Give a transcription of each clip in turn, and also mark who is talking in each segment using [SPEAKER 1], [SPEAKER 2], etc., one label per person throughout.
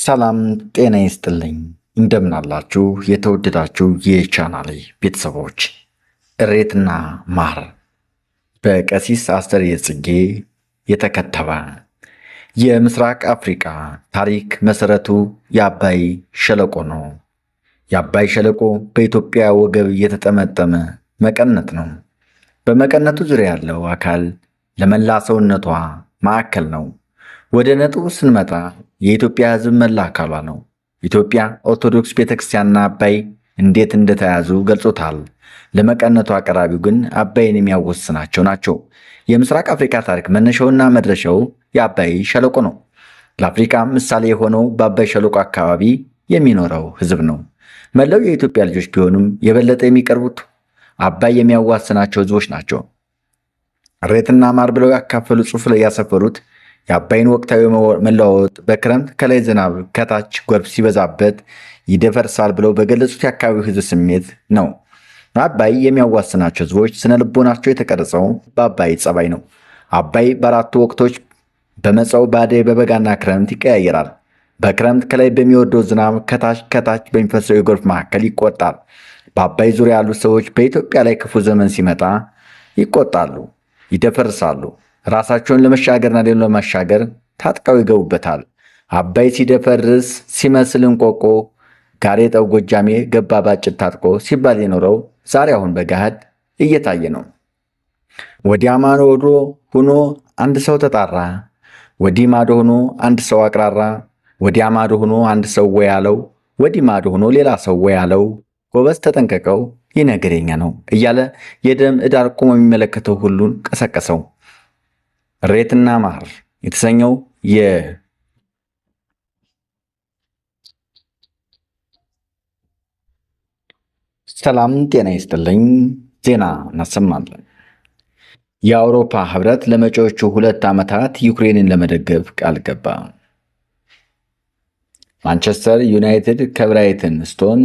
[SPEAKER 1] ሰላም ጤና ይስጥልኝ። እንደምን አላችሁ የተወደዳችሁ የቻናሌ ቤተሰቦች። እሬትና ማር በቀሲስ አስተርየ ጽጌ የተከተበ የምስራቅ አፍሪካ ታሪክ መሰረቱ የአባይ ሸለቆ ነው። የአባይ ሸለቆ በኢትዮጵያ ወገብ የተጠመጠመ መቀነት ነው። በመቀነቱ ዙሪያ ያለው አካል ለመላ ሰውነቷ ማዕከል ነው። ወደ ነጥቡ ስንመጣ የኢትዮጵያ ሕዝብ መላ አካሏ ነው። ኢትዮጵያ ኦርቶዶክስ ቤተክርስቲያንና አባይ እንዴት እንደተያዙ ገልጾታል። ለመቀነቱ አቅራቢው ግን አባይን የሚያወስናቸው ናቸው። የምስራቅ አፍሪካ ታሪክ መነሻውና መድረሻው የአባይ ሸለቆ ነው። ለአፍሪካ ምሳሌ የሆነው በአባይ ሸለቆ አካባቢ የሚኖረው ሕዝብ ነው። መላው የኢትዮጵያ ልጆች ቢሆኑም የበለጠ የሚቀርቡት አባይ የሚያዋስናቸው ሕዝቦች ናቸው። እሬትና ማር ብለው ያካፈሉ ጽሑፍ ላይ ያሰፈሩት የአባይን ወቅታዊ መለዋወጥ በክረምት ከላይ ዝናብ ከታች ጎርፍ ሲበዛበት ይደፈርሳል ብለው በገለጹት የአካባቢው ሕዝብ ስሜት ነው። አባይ የሚያዋስናቸው ሕዝቦች ስነ ልቦናቸው የተቀረጸው በአባይ ጸባይ ነው። አባይ በአራቱ ወቅቶች በመጸው፣ በአደይ፣ በበጋና ክረምት ይቀያየራል። በክረምት ከላይ በሚወርደው ዝናብ ከታች በሚፈሰው የጎርፍ መካከል ይቆጣል። በአባይ ዙሪያ ያሉት ሰዎች በኢትዮጵያ ላይ ክፉ ዘመን ሲመጣ ይቆጣሉ፣ ይደፈርሳሉ። ራሳቸውን ለመሻገርና ሌሎችን ለማሻገር ታጥቀው ይገቡበታል። አባይ ሲደፈርስ ሲመስል እንቆቆ ጋሬጣው ጎጃሜ ገባ ባጭድ ታጥቆ ሲባል የኖረው ዛሬ አሁን በገሃድ እየታየ ነው። ወዲያ ማዶ ሆኖ አንድ ሰው ተጣራ፣ ወዲህ ማዶ ሆኖ አንድ ሰው አቅራራ፣ ወዲያ ማዶ ሆኖ አንድ ሰው ወይ ያለው፣ ወዲህ ማዶ ሆኖ ሌላ ሰው ወይ ያለው፣ ጎበዝ ተጠንቀቀው ይህ ነገረኛ ነው እያለ የደም ዕዳር ቆሞ የሚመለከተው ሁሉን ቀሰቀሰው። እሬትና ማር የተሰኘው ሰላም ጤና ይስጥልኝ ዜና እናሰማለን። የአውሮፓ ህብረት ለመጪዎቹ 2 ዓመታት ዩክሬንን ለመደገፍ ቃል ገባ። ማንቸስተር ዩናይትድ ከብራይተን ስቶን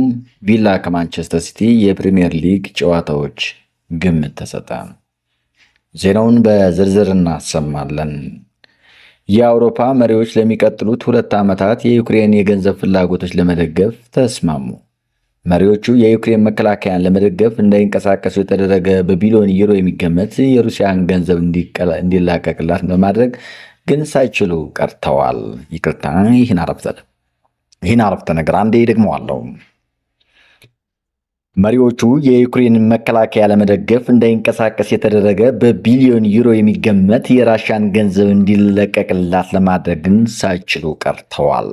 [SPEAKER 1] ቪላ ከማንቸስተር ሲቲ የፕሪሚየር ሊግ ጨዋታዎች ግምት ተሰጠ። ዜናውን በዝርዝር እናሰማለን። የአውሮፓ መሪዎች ለሚቀጥሉት 2 ዓመታት የዩክሬን የገንዘብ ፍላጎቶች ለመደገፍ ተስማሙ። መሪዎቹ የዩክሬን መከላከያን ለመደገፍ እንዳይንቀሳቀሱ የተደረገ በቢሊዮን ዩሮ የሚገመት የሩሲያን ገንዘብ እንዲላቀቅላት በማድረግ ግን ሳይችሉ ቀርተዋል። ይቅርታ፣ ይህን አረፍተ ነገር አንዴ ደግመዋለሁ። መሪዎቹ የዩክሬን መከላከያ ለመደገፍ እንዳይንቀሳቀስ የተደረገ በቢሊዮን ዩሮ የሚገመት የራሽያን ገንዘብ እንዲለቀቅላት ለማድረግ ግን ሳይችሉ ቀርተዋል።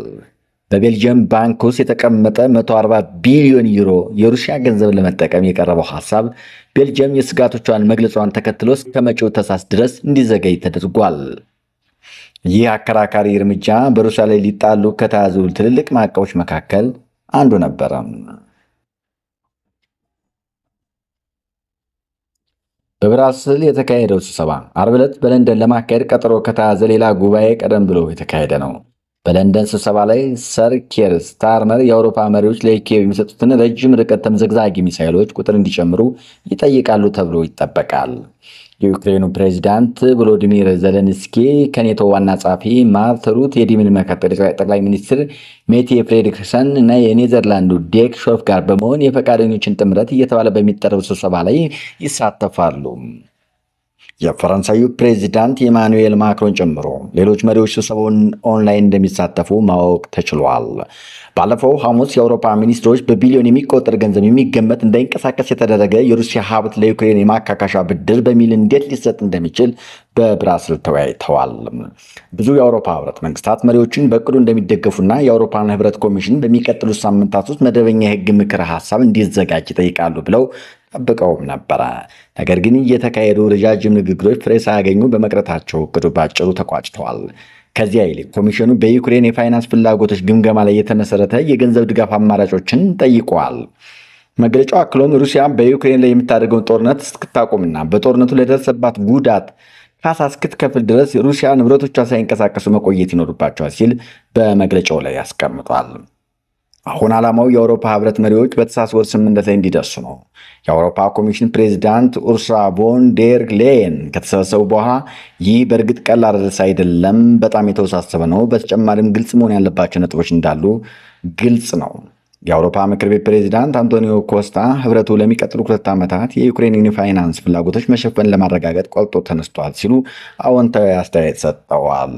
[SPEAKER 1] በቤልጅየም ባንክ ውስጥ የተቀመጠ 140 ቢሊዮን ዩሮ የሩሲያ ገንዘብ ለመጠቀም የቀረበው ሐሳብ ቤልጅየም የስጋቶቿን መግለጿን ተከትሎ እስከ መጪው ታህሳስ ድረስ እንዲዘገይ ተደርጓል። ይህ አከራካሪ እርምጃ በሩሲያ ላይ ሊጣሉ ከተያዙ ትልልቅ ማዕቀቦች መካከል አንዱ ነበረ። በብራስል የተካሄደው ስብሰባ ዓርብ ዕለት በለንደን ለማካሄድ ቀጠሮ ከተያዘ ሌላ ጉባኤ ቀደም ብሎ የተካሄደ ነው። በለንደን ስብሰባ ላይ ሰር ኬር ስታርመር የአውሮፓ መሪዎች ለኪየቭ የሚሰጡትን ረጅም ርቀት ተምዘግዛጊ ሚሳይሎች ቁጥር እንዲጨምሩ ይጠይቃሉ ተብሎ ይጠበቃል። የዩክሬኑ ፕሬዚዳንት ቮሎዲሚር ዘለንስኪ ከኔቶ ዋና ጸሐፊ ማርክ ሩት፣ የዲምን ምክትል ጠቅላይ ሚኒስትር ሜቴ ፍሬድሪክሰን እና የኔዘርላንዱ ዴክ ሾፍ ጋር በመሆን የፈቃደኞችን ጥምረት እየተባለ በሚጠራው ስብሰባ ላይ ይሳተፋሉ። የፈረንሳዩ ፕሬዚዳንት ኢማኑኤል ማክሮን ጨምሮ ሌሎች መሪዎች ስብሰባውን ኦንላይን እንደሚሳተፉ ማወቅ ተችሏል። ባለፈው ሐሙስ የአውሮፓ ሚኒስትሮች በቢሊዮን የሚቆጠር ገንዘብ የሚገመት እንዳይንቀሳቀስ የተደረገ የሩሲያ ሀብት ለዩክሬን የማካካሻ ብድር በሚል እንዴት ሊሰጥ እንደሚችል በብራስል ተወያይተዋል። ብዙ የአውሮፓ ህብረት መንግስታት መሪዎችን በእቅዱ እንደሚደገፉና የአውሮፓን ህብረት ኮሚሽን በሚቀጥሉት ሳምንታት ውስጥ መደበኛ የህግ ምክረ ሀሳብ እንዲዘጋጅ ይጠይቃሉ ብለው ጠብቀውም ነበረ። ነገር ግን እየተካሄዱ ረጃጅም ንግግሮች ፍሬ ሳያገኙ በመቅረታቸው እቅዱ ባጭሩ ተቋጭተዋል። ከዚያ ይልቅ ኮሚሽኑ በዩክሬን የፋይናንስ ፍላጎቶች ግምገማ ላይ የተመሰረተ የገንዘብ ድጋፍ አማራጮችን ጠይቋል። መግለጫው አክሎም ሩሲያ በዩክሬን ላይ የምታደርገውን ጦርነት እስክታቆምና በጦርነቱ ለደረሰባት ጉዳት ካሳ እስክትከፍል ድረስ ሩሲያ ንብረቶቿ ሳይንቀሳቀሱ መቆየት ይኖርባቸዋል ሲል በመግለጫው ላይ ያስቀምጧል። አሁን ዓላማው የአውሮፓ ህብረት መሪዎች በታህሳስ ወር ስምምነት ላይ እንዲደርሱ ነው። የአውሮፓ ኮሚሽን ፕሬዚዳንት ኡርሱላ ቮን ዴር ሌየን ከተሰበሰቡ በኋላ ይህ በእርግጥ ቀላል ርዕስ አይደለም፣ በጣም የተወሳሰበ ነው፣ በተጨማሪም ግልጽ መሆን ያለባቸው ነጥቦች እንዳሉ ግልጽ ነው። የአውሮፓ ምክር ቤት ፕሬዚዳንት አንቶኒዮ ኮስታ ህብረቱ ለሚቀጥሉ 2 ዓመታት የዩክሬንን የፋይናንስ ፍላጎቶች መሸፈን ለማረጋገጥ ቆርጦ ተነስቷል ሲሉ አዎንታዊ አስተያየት ሰጥተዋል።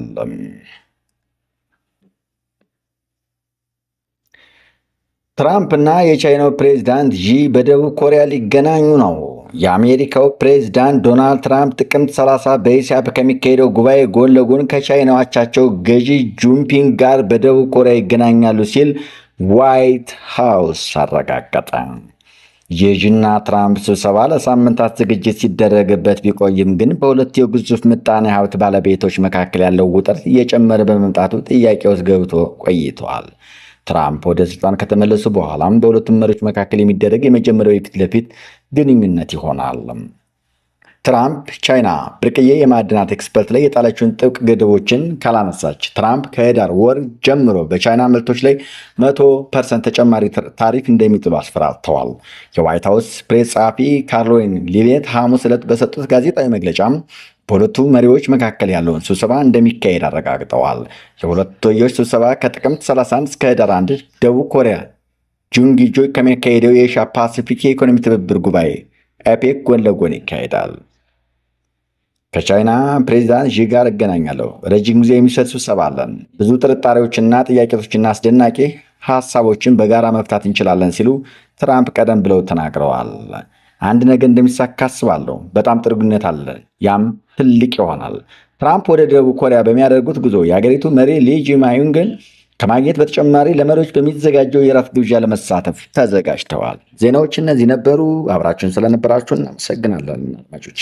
[SPEAKER 1] ትራምፕ እና የቻይናው ፕሬዚዳንት ዢ በደቡብ ኮሪያ ሊገናኙ ነው። የአሜሪካው ፕሬዚዳንት ዶናልድ ትራምፕ ጥቅምት 30 በእስያ ከሚካሄደው ጉባኤ ጎን ለጎን ከቻይናው አቻቸው ገዢ ጂንፒንግ ጋር በደቡብ ኮሪያ ይገናኛሉ ሲል ዋይት ሃውስ አረጋገጠ። የዢና ትራምፕ ስብሰባ ለሳምንታት ዝግጅት ሲደረግበት ቢቆይም ግን በሁለቱ የግዙፍ ምጣኔ ሀብት ባለቤቶች መካከል ያለው ውጥረት እየጨመረ በመምጣቱ ጥያቄ ውስጥ ገብቶ ቆይቷል። ትራምፕ ወደ ስልጣን ከተመለሱ በኋላም በሁለቱም መሪዎች መካከል የሚደረግ የመጀመሪያው የፊት ለፊት ግንኙነት ይሆናል። ትራምፕ ቻይና ብርቅዬ የማዕድናት ኤክስፐርት ላይ የጣለችውን ጥብቅ ገደቦችን ካላነሳች ትራምፕ ከህዳር ወር ጀምሮ በቻይና ምርቶች ላይ 100% ተጨማሪ ታሪፍ እንደሚጥሉ አስፈራርተዋል። የዋይት ሀውስ ፕሬስ ጸሐፊ ካሮላይን ሊቪየት ሐሙስ ዕለት በሰጡት ጋዜጣዊ መግለጫም በሁለቱ መሪዎች መካከል ያለውን ስብሰባ እንደሚካሄድ አረጋግጠዋል። የሁለትዮሽ ስብሰባ ከጥቅምት 31 እስከ ህዳር 1 ደቡብ ኮሪያ ጁንጊጆ ከሚካሄደው የኤሽያ ፓሲፊክ የኢኮኖሚ ትብብር ጉባኤ ኤፔክ ጎን ለጎን ይካሄዳል። ከቻይና ፕሬዚዳንት ዢ ጋር እገናኛለሁ። ረጅም ጊዜ የሚሰጥ ስብሰባ አለን። ብዙ ጥርጣሬዎችና ጥያቄዎችና አስደናቂ ሀሳቦችን በጋራ መፍታት እንችላለን ሲሉ ትራምፕ ቀደም ብለው ተናግረዋል። አንድ ነገር እንደሚሳካ አስባለሁ። በጣም ጥሩ ግንኙነት አለ፣ ያም ትልቅ ይሆናል። ትራምፕ ወደ ደቡብ ኮሪያ በሚያደርጉት ጉዞ የሀገሪቱ መሪ ሊ ጃe-myungን ከማግኘት በተጨማሪ ለመሪዎች በሚዘጋጀው የራት ግብዣ ለመሳተፍ ተዘጋጅተዋል። ዜናዎች እነዚህ ነበሩ። አብራችሁን ስለነበራችሁ እናመሰግናለን አድማጮች።